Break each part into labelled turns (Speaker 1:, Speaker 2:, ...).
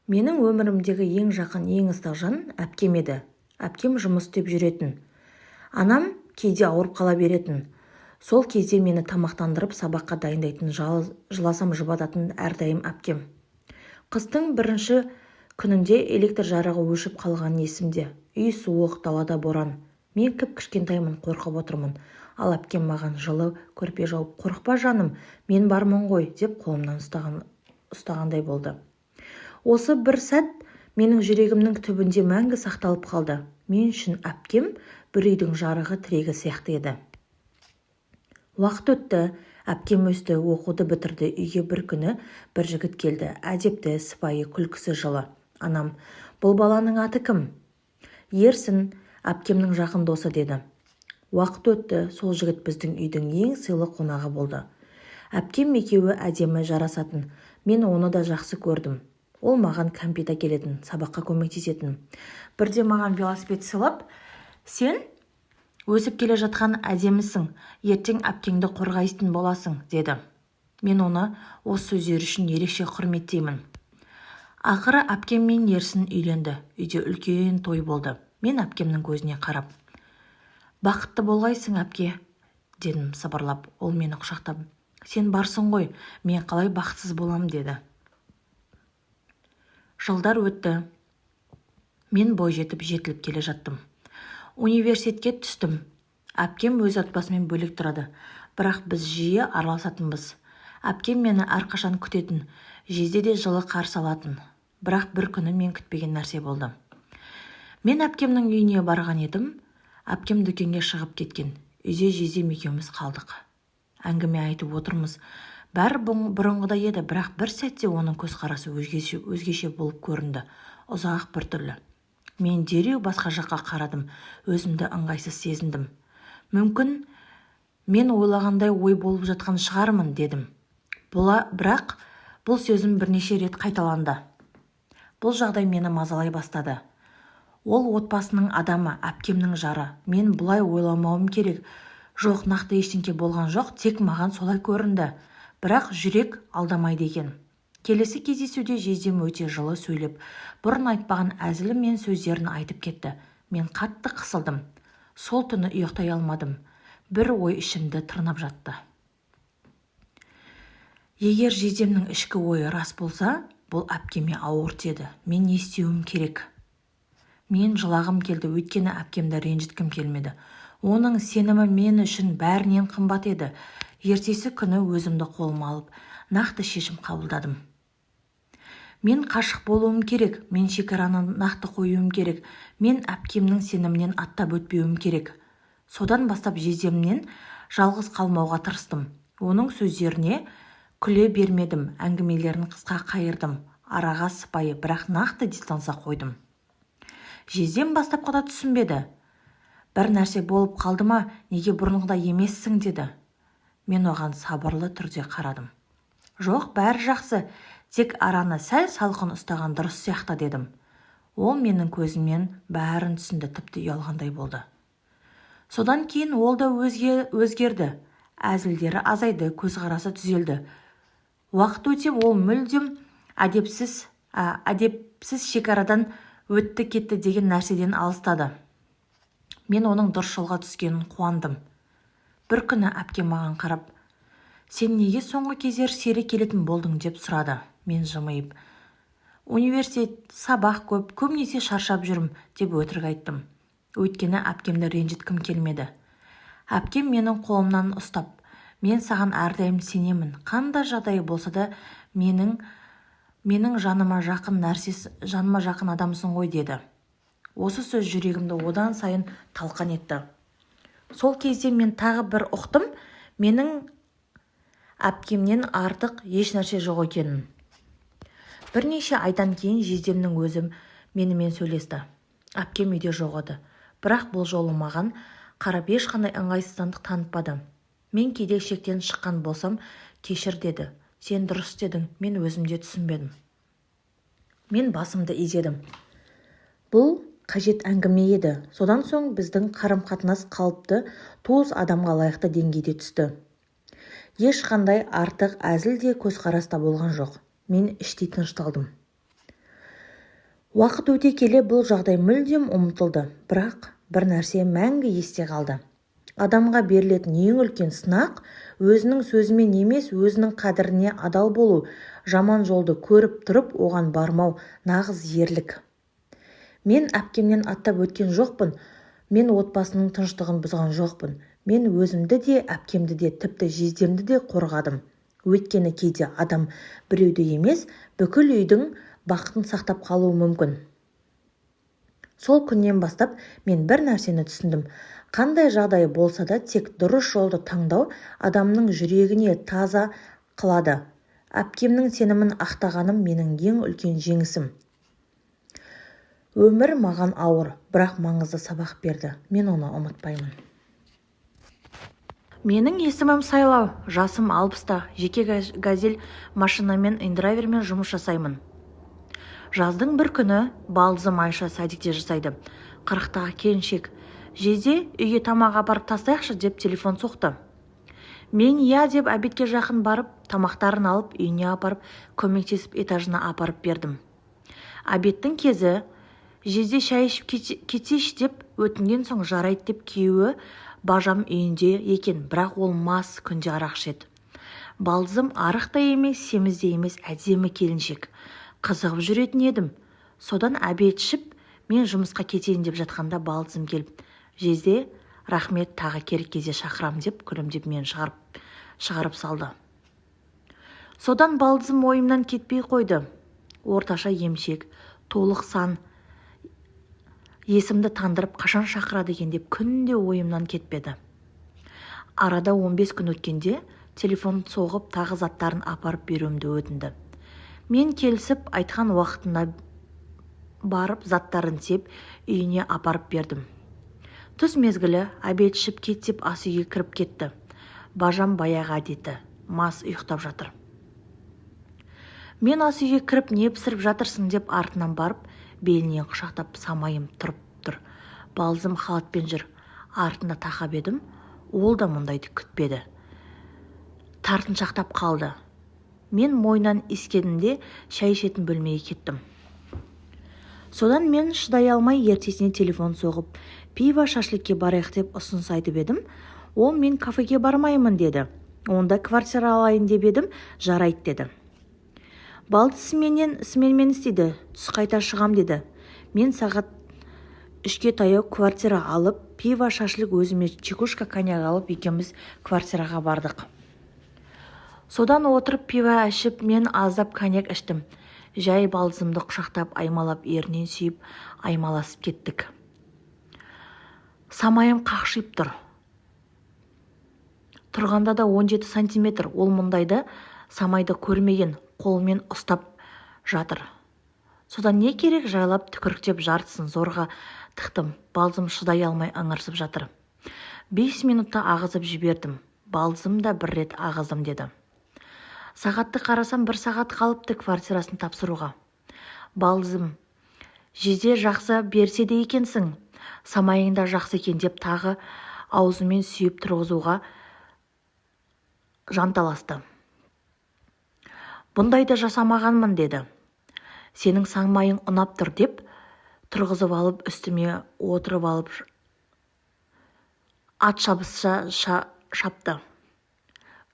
Speaker 1: Менің өмірімдегі ең жақын, ең ыстық жан әпкем еді. Әпкем жұмыс істеп жүретін. Анам кейде ауырып қала беретін. Сол кезде мені тамақтандырып, сабаққа дайындайтын, жыласам жұбататын әрдайым әпкем. Қыстың бірінші күнінде электр жарығы өшіп қалған есімде. Үй суық, далада боран. Мен кішкентаймын, қорқып отырмын. Ал әпкем маған жылы көрпе жауып, "Қорықпа жаным, мен бармын ғой", деп қолымнан ұстағандай болды. Осы бір сәт менің жүрегімнің түбінде мәңгі сақталып қалды. Мен үшін әпкем бір үйдің жарығы, тірегі сияқты еді. Уақыт өтті, әпкем өсті, оқуды бітірді. Үйге бір күні бір жігіт келді. Әдепті, сыпайы, күлкісі жылы. Анам: "Бұл баланың аты кім?" "Ерсін, әпкемнің жақын досы", деді. Уақыт өтті, сол жігіт біздің үйдің ең сыйлы қонағы болды. Әпкем екеуі әдемі, жарасатын. Мен оны да жақсы көрдім. Ол маған кәмпит әкелетін, сабаққа көмектесетін. Бірде маған велосипед сыйлап: "Сен өсіп келе жатқан әдемісің, ертең әпкеңді қорғайтын боласың", деді. Мен оны осы сөздері үшін ерекше құрметтеймін. Ақыры әпкем мен Ерсін үйленді. Үйде үлкен той болды. Мен әпкемнің көзіне қарап: "Бақытты болғайсың, әпке", дедім сыбырлап. Ол мені құшақтап: "Сен барсың ғой, мен қалай бақытсыз болам", деді. Жылдар өтті. Мен бойжетіп жетіліп келе жаттым. Университетке түстім. Әпкем өз отбасымен бөлек тұрады, бірақ біз жиі араласатынбыз. Әпкем мені әрқашан күтетін, жезде де жылы қарсы алатын. Бірақ бір күні мен күтпеген нәрсе болды. Мен әпкемнің үйіне барған едім. Әпкем дүкенге шығып кеткен. Үйде жездем екеуміз қалдық. Әңгіме айтып отырмыз. Бәрі бұрынғыдай еді, бірақ бір сәтте оның көзқарасы өзгеше болып көрінді. Ұзақ бір түрлі. Мен дереу басқа жаққа қарадым. Өзімді ыңғайсыз сезіндім. "Мүмкін мен ойлағандай ой болып жатқан шығармын", дедім. Бірақ бұл сөзім бірнеше рет қайталанды. Бұл жағдай мені мазалай бастады. Ол отбасының адамы, әпкемнің жары. Мен бұлай ойламауым керек. Жоқ, нақты ештеңке болған жоқ, тек маған солай көрінді. Бірақ жүрек алдамайды екен. Келесі кездесуде жездем өте жылы сөйлеп, бұрын айтпаған әзілі мен сөздерін айтып кетті. Мен қатты қысылдым. Сол түні ұйықтай алмадым. Бір ой ішімді тырнап жатты. Егер жездемнің ішкі ойы рас болса, бұл әпкеме ауыр тиеді. Мен не істеуім керек? Мен жылағым келді, өйткені әпкемді ренжіткім келмеді. Оның сенімі мен үшін бәрінен қымбат еді. Ертесі күні өзімді қолыма алып, нақты шешім қабылдадым. Мен қашық болуым керек, мен шекараны нақты қоюым керек, мен әпкемнің сенімінен аттап өтпеуім керек. Содан бастап жездемнен жалғыз қалмауға тырыстым. Оның сөздеріне күле бермедім, әңгімелерін қысқа қайырдым. Араға сыпайы, бірақ нақты дистанса қойдым. Жездем бастапқыда түсінбеді. "Бір нәрсе болып қалды ма, неге бұрынғыдай емессің?" деді. Мен оған сабырлы түрде қарадым. "Жоқ, бәрі жақсы, тек араны сәл салқын ұстаған дұрыс сияқты", дедім. Ол менің көзімнен бәрін түсінді, тіпті ұялғандай болды. Содан кейін ол да өзгерді. Әзілдері азайды, көзқарасы түзелді. Уақыт өте ол мүлдем әдепсіз шекарадан өтті кетті деген нәрседен алыстады. Мен оның дұрыс жолға түскенін қуандым. Бір күні әпкем маған қарап: "Сен неге соңғы кездер сирек келетін болдың?" деп сұрады. Мен жымиып: "Университет, сабақ көп, көбінесе шаршап жүрмін", деп өтірік айттым. Өйткені әпкемді ренжіткім келмеді. Әпкем менің қолымнан ұстап: "Мен саған әрдайым сенемін. Қандай жағдай болса да менің жаныма жақын адамсың ғой", деді. Осы сөз жүрегімді одан сайын талқан етті. Сол кезде мен тағы бір ұқтым, менің әпкемнен артық еш нәрсе жоқ екенін. Бірнеше айдан кейін жездемнің өзі менімен сөйлесті. Әпкем үйде жоқ еді. Бірақ бұл жолы маған қарап ешқандай ыңғайсыздық танытпады. Мен кейде шектен шыққан болсам, "Кешір", деді. "Сен дұрыс дедің, мен өзімде түсінбедім". Мен басымды изедім. Бұл қажет әңгіме еді. Содан соң біздің қарым-қатынас қалыпты, туыс адамға лайықты деңгейде түсті. Ешқандай артық әзіл де көзқараста болған жоқ. Мен іштей тынышталдым. Уақыт өте келе бұл жағдай мүлдем ұмытылды, бірақ бір нәрсе мәңгі есте қалды. Адамға берілетін ең үлкен сынақ өзінің сөзімен емес, өзінің қадіріне адал болу, жаман жолды көріп тұрып оған бармау нағыз ерлік. Мен әпкемнен аттап өткен жоқпын, мен отбасының тыныштығын бұзған жоқпын. Мен өзімді де, әпкемді де, тіпті жездемді де қорғадым. Өйткені кейде адам біреуді емес, бүкіл үйдің бақытын сақтап қалуы мүмкін. Сол күннен бастап мен бір нәрсені түсіндім. Қандай жағдай болса да тек дұрыс жолды таңдау адамның жүрегіне таза қылады. Әпкемнің сенімін ақтағаным менің ең үлкен жеңісім. Өмір маған ауыр, бірақ маңызды сабақ берді. Мен оны ұмытпаймын. Менің есімім Сайлау, жасым 60-та, жеке газель машинамен индрайвермен жұмыс жасаймын. Жаздың бір күні балдызым Айша садикте жасайды. 40-тағы келіншек. Жезде үйге тамақ апарып тастайықшы деп телефон соқты. Мен иә деп обедке жақын барып, тамақтарын алып, үйіне апарып, көмектесіп этажына апарып бердім. Обедтің кезі жезде шай ішіп кетейші деп өтінген соң жарайды деп күйеуі бажам үйінде екен, бірақ ол мас, күнде арақ ішеді. Балдызым арық та емес, семіз де емес, әдемі келіншек. Қызығып жүретін едім. Содан обед ішіп, мен жұмысқа кетейін деп жатқанда балдызым келіп, жезде рахмет, тағы керек кезде шақырам деп күлімдеп мен шығарып салды. Содан балдызым ойымнан кетпей қойды. Орташа емшек, толық сан есімді тандырып қашан шақырады екен деп күнде ойымнан кетпеді. Арада 15 күн өткенде телефон соғып тағы заттарын апарып беруімді өтінді. Мен келісіп айтқан уақытында барып заттарын сеп үйіне апарып бердім. Түс мезгілі обед ішіп кет деп ас үйге кіріп кетті. Бажам баяғы әдеті, мас ұйықтап жатыр. Мен ас үйге кіріп не пісіріп жатырсың деп артынан барып, белінен құшақтап самайым тұрып тұр. Балдызым халатпен жүр. Артында тақап едім, ол да мұндайды күтпеді. Тартыншақтап қалды. Мен мойнан иіскедімде шай ішетін бөлмеге кеттім. Содан мен шыдай алмай ертесіне телефон соғып, пиво шашлыкке барайық деп ұсыныс айтып едім. Ол мен кафеге бармаймын деді. Онда квартира алайын деп едім, жарайды деді. Балдыз сменмен істейді, түс қайта шығам деді. Мен сағат 3-ке таяу квартира алып, пиво шашлык өзіме чекушка коньяк алып, екеуміз квартираға бардық. Содан отырып пиво ішіп, мен аздап коньяк іштім. Жай балдызымды құшақтап, аймалап, ерінен сүйіп, аймаласып кеттік. Самайым қақшиып тұр. Тұрғанда да 17 сантиметр, ол мұндайды самайды көрмеген, қолмен ұстап жатыр. Содан не керек, жайлап түкіріктеп жартысын зорға тықтым. Балдызым шыдай алмай ыңырсып жатыр. 5 минутта ағызып жібердім. Балдызым да бір рет ағыздым деді. Сағатты қарасам 1 сағат қалыпты квартирасын тапсыруға. Балдызым, жезде жақсы берсе де екенсің, самайыңда жақсы екен деп тағы аузымен сүйіп тұрғызуға жанталасты. Бұндайды жасамағанмын деді. Сенің самайың ұнап тұр деп тұрғызып алып, үстіме отырып алып ат шабысша шапты.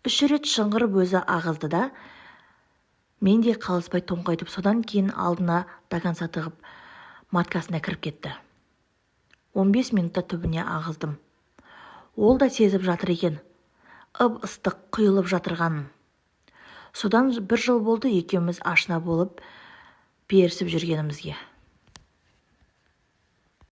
Speaker 1: 3 рет шыңғырып өзі ағызды да, мен де қалыспай тоңқайтып, содан кейін алдына доганса тығып маткасына кіріп кетті. 15 минутта түбіне ағыздым. Ол да сезіп жатыр екен, ып-ыстық құйылып жатырғанын. Содан 1 жыл болды екеуміз ашына болып берісіп жүргенімізге.